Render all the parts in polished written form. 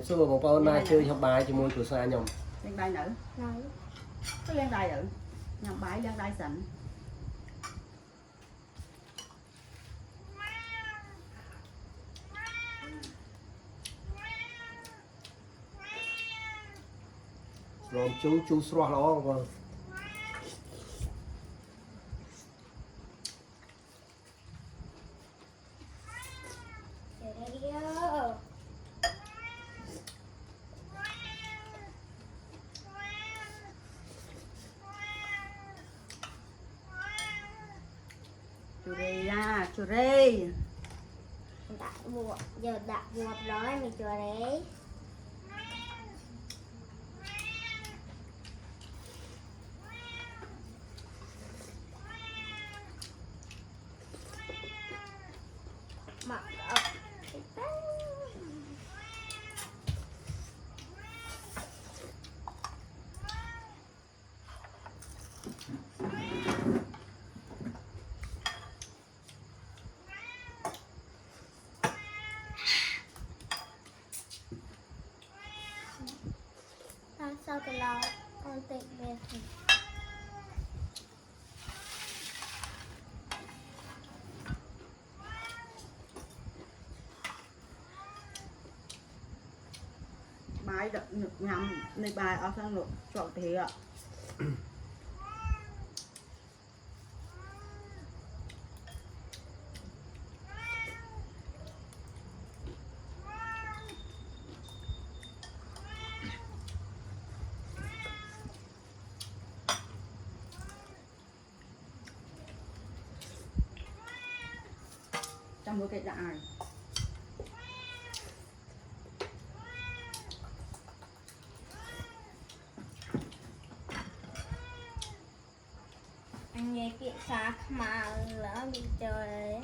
xưa một bao na chơi học bài cho môi của xa nhom lên đây nữ cái lên đây nữ nhầm bãi lên đây sẵn rồi chú xóa nó vâng chù rê đã buộc giờ đã buộc rồi mình chùa đấy mặc sau cái đó con tịnh về bãi đợt nhầm nơi bài ở sang lộ chọn thế ạ trong cái đại anh nghe kiện xa mà lỡ bị trời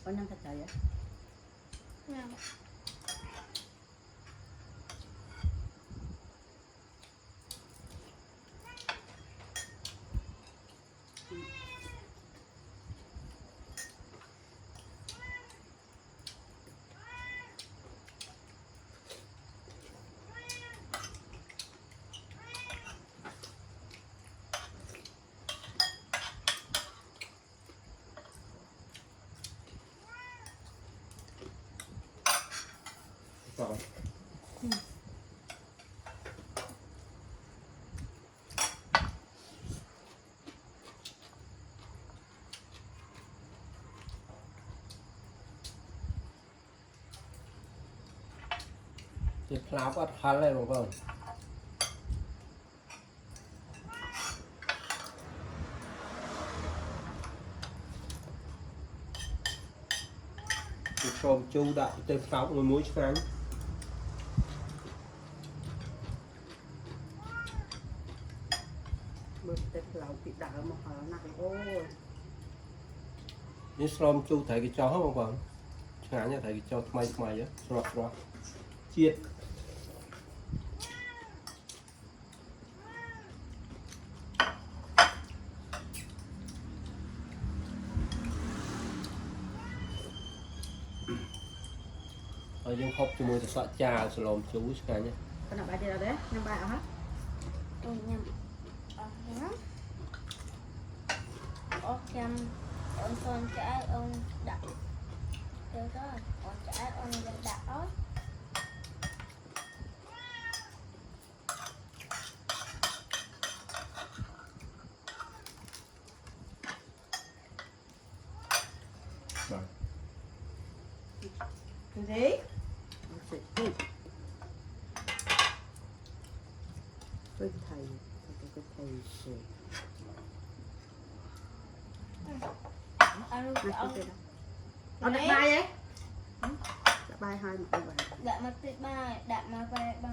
có năm thật trời á rồi thì pháo có khá lên một vòng from chu đại tới pháo người muối sáng bực tết lẩu bị đảo mà họ nặng ôi นี่สลอมจูไทยกี่จอเขาบอกว่างานเนี่ยไทยกี่จอทำไมเยอะสลับเจียดยังครบจมูกจะสะจ่าสลอมจูใช่ไหมเนี่ย Con nào bài đi đâu đấy? Năm bài ở hết. Ôi nhầm. Nhắm. Ôi nhầm. Ôn con trái ôn đặt. Được rồi. Ôn trái ôn đặt đó. Rồi. Cái gì? Cái thầy rồi. Ăn Nó luôn. có gì đâu. Ông đặt bài vậy? Đặt bài hai một bài. Đặt mà tuyệt bài. Đặt mà bài bài.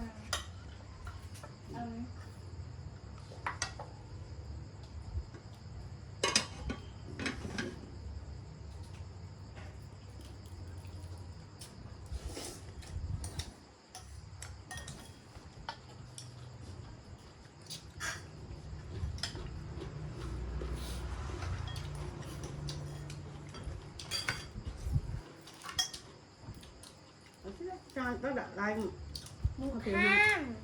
Cho nó đặt lại Mục Ok, ham.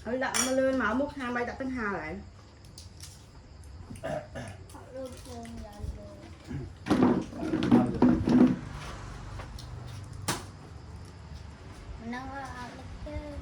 ở đặt mà lên mà múc hai bay đặt tiếng hà lại. Họ luôn luôn là rồi. Mình đang ở lớp trên.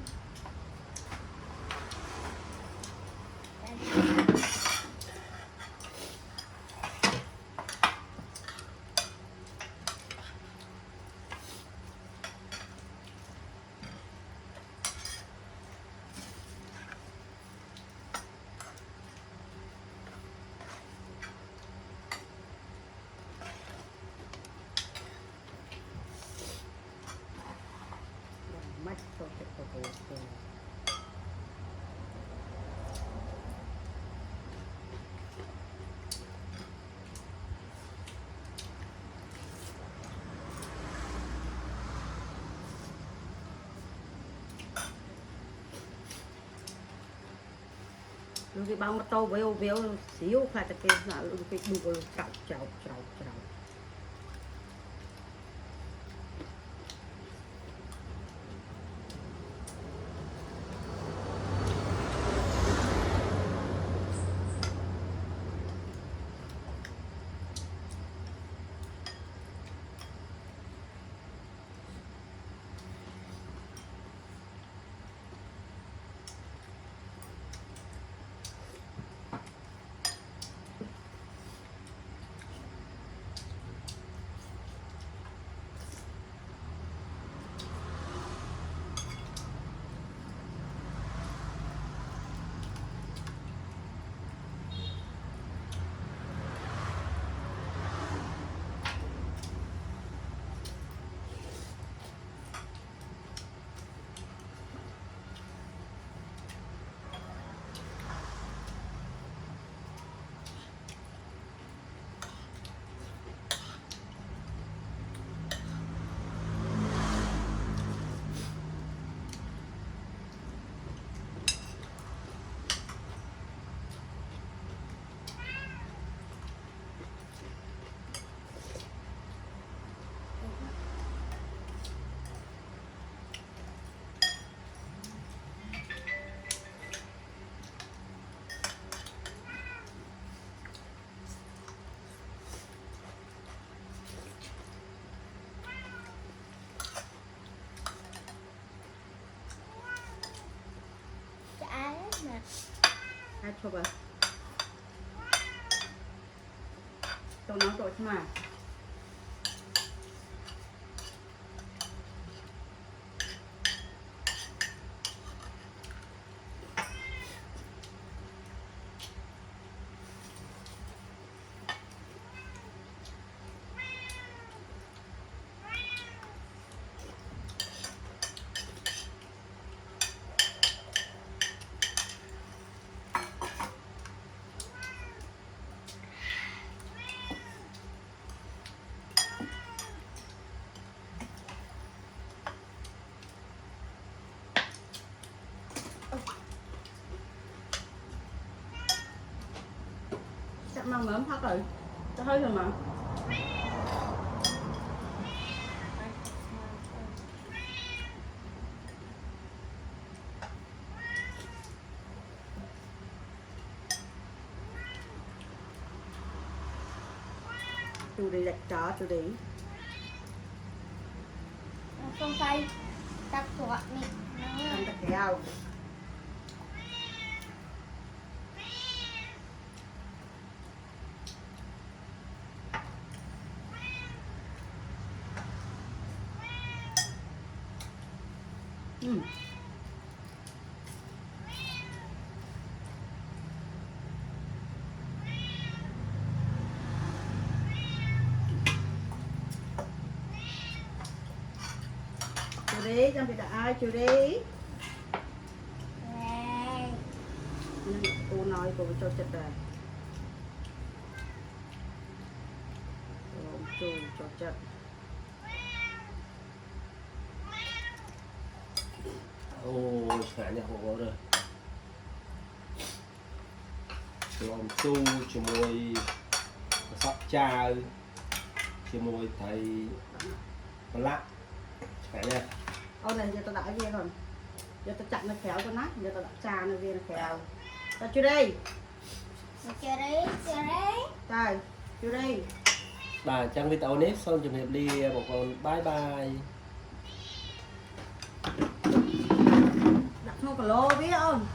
Mắt tôi sẽ có thể rồi cái bao mà to với ô véo xíu phải ta cái là cái bù cạo chảo. Hai coba. Tôi nói rồi mà. nó mớm thắt rồi. Cho hơi rồi mà. Chú đi đặt chó chú đi. Không phải tắt tuột nè. Ăn tất kéo. Chú đi, trong việc ai chú đi. Đây. Nhưng cô nói cô cho chật rồi. Chú cho chật. Ôi chả nhà hộ rồi làm su cho môi sắp cha cho môi thầy con lạ chả nha. Ô này giờ tao đãi về rồi. Giờ tao chặn nó khéo con nát. Giờ tao đãi trà nó về nó khéo. Tao chú đi. Chờ đi, chờ đi. Trời, chú đi. Bà trang với tao nếp xong trường hợp đi một con bye bye. Đặt không có lô biết không?